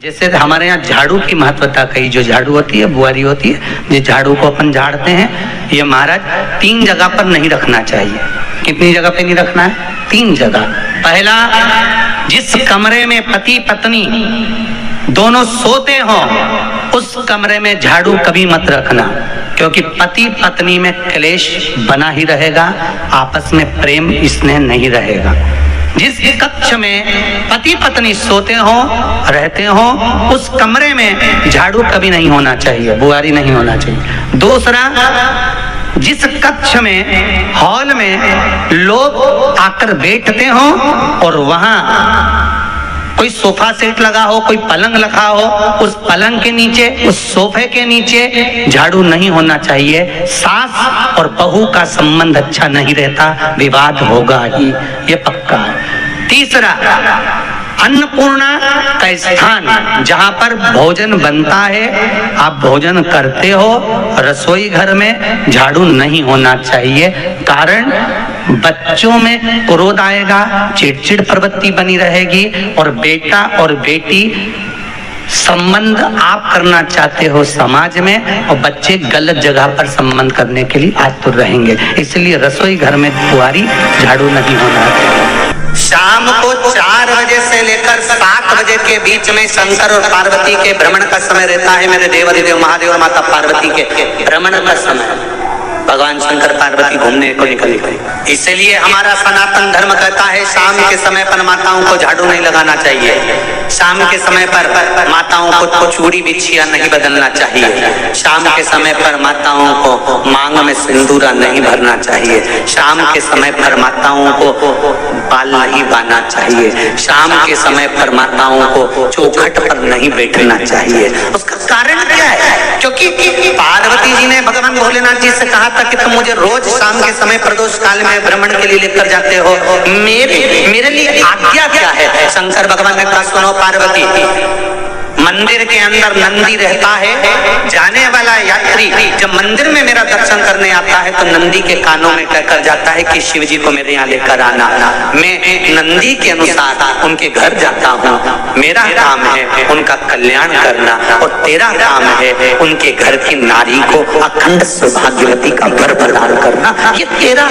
जैसे हमारे यहाँ झाड़ू की महत्वता कही, जो झाड़ू होती है, बुआरी होती है, जिस झाड़ू को अपन झाड़ते हैं, ये महाराज 3 जगह पर नहीं रखना चाहिए। कितनी जगह पे नहीं रखना है? 3 जगह। पहला, जिस कमरे में पति पत्नी दोनों सोते हो उस कमरे में झाड़ू कभी मत रखना, क्योंकि पति पत्नी में क्लेश बना ही रहेगा, आपस में प्रेम स्नेह नहीं रहेगा। जिस कक्ष में पति पत्नी सोते हो रहते हो उस कमरे में झाड़ू कभी नहीं होना चाहिए, बुआरी नहीं होना चाहिए। दूसरा, जिस कक्ष में हॉल में लोग आकर बैठते हो और वहां कोई सोफा सेट लगा हो, कोई पलंग लगा हो, उस पलंग के नीचे, उस सोफे के नीचे झाड़ू नहीं होना चाहिए। सास और बहू का संबंध अच्छा नहीं रहता, विवाद होगा ही, ये पक्का है। तीसरा, अन्नपूर्णा का स्थान जहां पर भोजन बनता है, आप भोजन करते हो, रसोई घर में झाड़ू नहीं होना चाहिए। कारण, बच्चों में क्रोध आएगा, चिड़चिड़ प्रवृत्ति बनी रहेगी, और बेटा और बेटी संबंध आप करना चाहते हो समाज में, और बच्चे गलत जगह पर संबंध करने के लिए आतुर रहेंगे। इसलिए रसोई घर में बुआरी झाड़ू नहीं होना चाहिए। शाम को 4 बजे से लेकर 7 बजे के बीच में शंकर और पार्वती के भ्रमण का समय रहता है। मेरे देवाधिदेव महादेव और माता पार्वती के भ्रमण का समय, भगवान शंकर पार्वती घूमने को निकले। इसलिए हमारा सनातन धर्म कहता है शाम के समय पर माताओं को झाड़ू नहीं लगाना चाहिए, शाम के समय पर माताओं को चूड़ी बिछिया नहीं बदलना चाहिए, शाम के समय पर माताओं को मांग में सिंदूरा नहीं भरना चाहिए, शाम के समय पर माताओं को बाल नहीं बांधना चाहिए, शाम के समय पर माताओं को चौखट पर नहीं बैठना चाहिए। उसका कारण क्या है? क्योंकि पार्वती जी ने भगवान भोलेनाथ जी से कहा था कि तुम मुझे रोज शाम के समय प्रदोष काल में भ्रमण के लिए लेकर जाते हो, मेरे लिए आज्ञा क्या है? शंकर भगवान ने कहा, सुनो पार्वती, मंदिर के अंदर नंदी रहता है, जाने वाला यात्री जब मंदिर में मेरा दर्शन करने आता है तो नंदी के कानों में कहकर जाता है कि शिव जी को मेरे यहाँ लेकर आना। मैं नंदी के अनुसार उनके घर जाता हूँ, मेरा काम है उनका कल्याण करना, और तेरा काम है उनके घर की नारी को अखंड सौभाग्यवती का वर प्रदान करना, ये तेरा।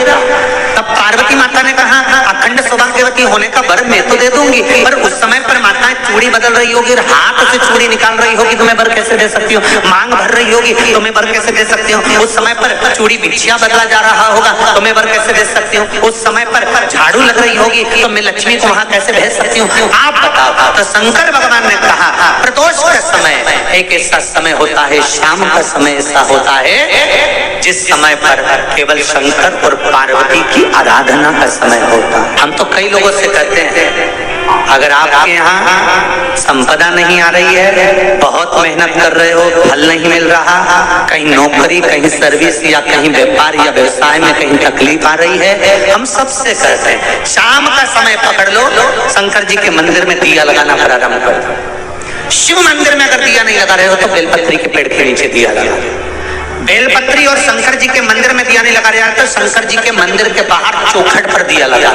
तब पार्वती माता ने कहा, अखंड सौभाग्यवती होने का वर मैं तो दे दूंगी, पर उस समय पर माताएं चूड़ी बदल रही होगी, हाथ से चूड़ी निकाल रही होगी, तो मैं वर कैसे दे सकती हूँ? मांग भर रही होगी तो मैं वर कैसे दे सकती हूँ? उस समय पर चूड़ी बिछिया बदला जा रहा होगा तो मैं वर कैसे दे सकती हूँ? उस समय पर झाड़ू लग रही होगी तो मैं लक्ष्मी को वहां कैसे भेज सकती हूँ? आप बताओ। तो शंकर भगवान ने कहा, प्रदोष का समय एक ऐसा समय होता है, शाम का समय ऐसा होता है जिस समय पर केवल शंकर और पार्वती की आराधना का समय होता है। हम तो कई लोगों से कहते हैं, अगर आपके यहाँ संपदा नहीं आ रही है, बहुत मेहनत कर रहे हो, फल नहीं मिल रहा, कहीं नौकरी, कहीं सर्विस या कहीं व्यापार या व्यवसाय में कहीं तकलीफ आ रही है, हम सबसे कहते हैं शाम का समय पकड़ लो, शंकर जी के मंदिर में दिया लगाना प्रारंभ कर दो। शिव मंदिर में अगर दिया नहीं लगा रहे हो तो बेलपत्री के पेड़ के नीचे दिया लगा। बेलपत्री और शंकर जी के मंदिर में दिया नहीं लगा रहा तो शंकर जी के मंदिर के बाहर चौखट पर दिया लगा।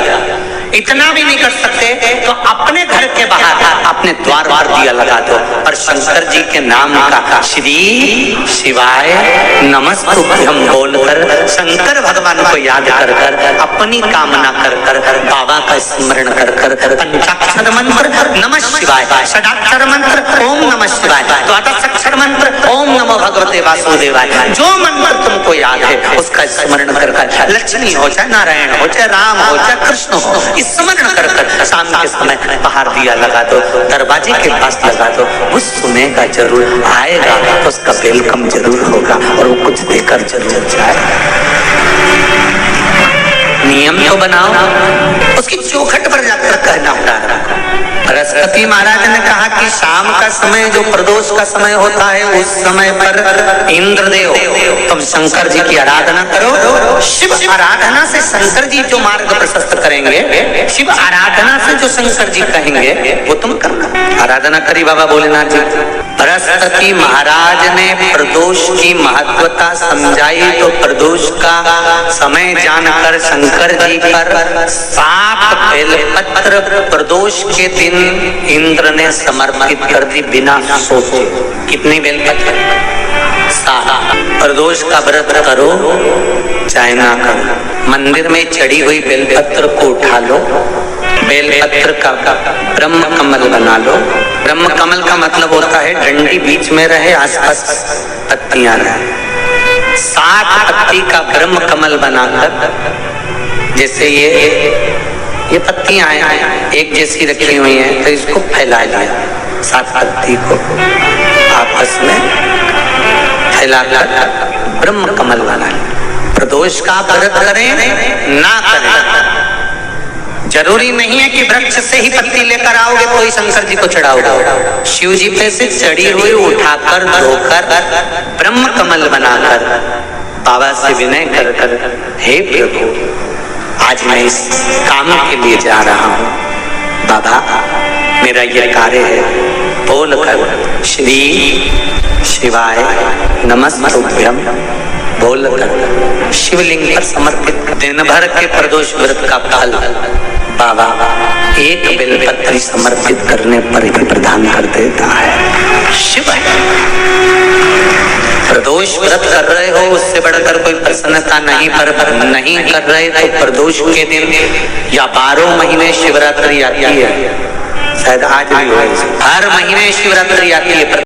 इतना भी नहीं कर सकते तो अपने घर के बाहर अपने द्वार पर दिया लगा दो, और शंकर जी के नाम का श्री शिवाय नमस्तुभ्यम बोलकर शंकर भगवान को याद कर कर, अपनी कामना कर कर, बाबा का स्मरण कर कर, पंचाक्षर मंत्र नमः शिवाय, षडाक्षर मंत्र ओम नमः शिवाय, द्वादशाक्षर मंत्र ओम नमो भगवते वासुदेवाय, जो मंत्र तुमको याद है उसका स्मरण कर कर, लक्ष्मी हो चाहे नारायण हो चाहे राम हो चाहे कृष्ण हो, स्मरण कर कर शाम के समय बाहर दिया लगा दो, दरवाजे के पास लगा दो, वो सुनेगा जरूर, आएगा तो उसका वेलकम जरूर होगा और वो कुछ देकर जरूर जाएगा। नियम तो बनाओ, उसकी चौखट पर जाकर कहना प्रारंभ। बृहस्पति महाराज ने कहा कि शाम का समय जो प्रदोष का समय होता है उस समय पर इंद्रदेव तुम शंकर जी की आराधना करो। शिव आराधना से शंकर जी जो मार्ग प्रशस्त करेंगे, शिव आराधना से जो शंकर जी कहेंगे वो तुम करना। आराधना करी बाबा भोलेनाथ जी। बृहस्पति महाराज ने प्रदोष की महत्वता समझाई तो प्रदोष का समय जानकर शंकर जी पर 7 बेलपत्र प्रदोष के दिन इंद्र ने समर्पित कर दी बिना सोचे। कितनी बेलपत्र? 7। प्रदोष का व्रत करो चाहे ना करो, मंदिर में चढ़ी हुई बेलपत्र को उठा लो, बेलपत्र का ब्रह्म कमल बना लो। ब्रह्म कमल का मतलब होता है डंडी बीच में रहे, आसपास पत्तियां रहे। 7 पत्ती का ब्रह्म कमल बनाकर, जैसे ये पत्तियां हैं एक जैसी रखी हुई हैं, तो इसको फैला लिया। 7 पत्ती को आपस में फैलाकर ब्रह्म कमल बना लिया। प्रदोष का व्रत करें ना करें, जरूरी नहीं है कि वृक्ष से ही पत्ती लेकर आओगे तो ही शंकर जी को चढ़ाओगे। शिव जी पे से चढ़ी हुई उठाकर धोकर ब्रह्म कमल बनाकर बाबा से विनय कर कर, हे प्रभु आज मैं इस काम के लिए जा रहा हूँ, बाबा मेरा ये कार्य है, बोल कर श्री शिवाय नमस्तुभ्यम बोल कर शिवलिंग पर समर्पित। दिन भर के प्रदोष व्रत का फल बाबा एक बेलपत्री समर्पित करने पर ही प्रदान कर देता है। शिव है। प्रदोष व्रत कर रहे हो उससे बढ़कर कोई प्रसन्नता नहीं, पर नहीं कर रहे तो प्रदोष के दिन या 12 महीने शिवरात्रि आती है, शायद आज भी हर महीने शिवरात्रि आती है।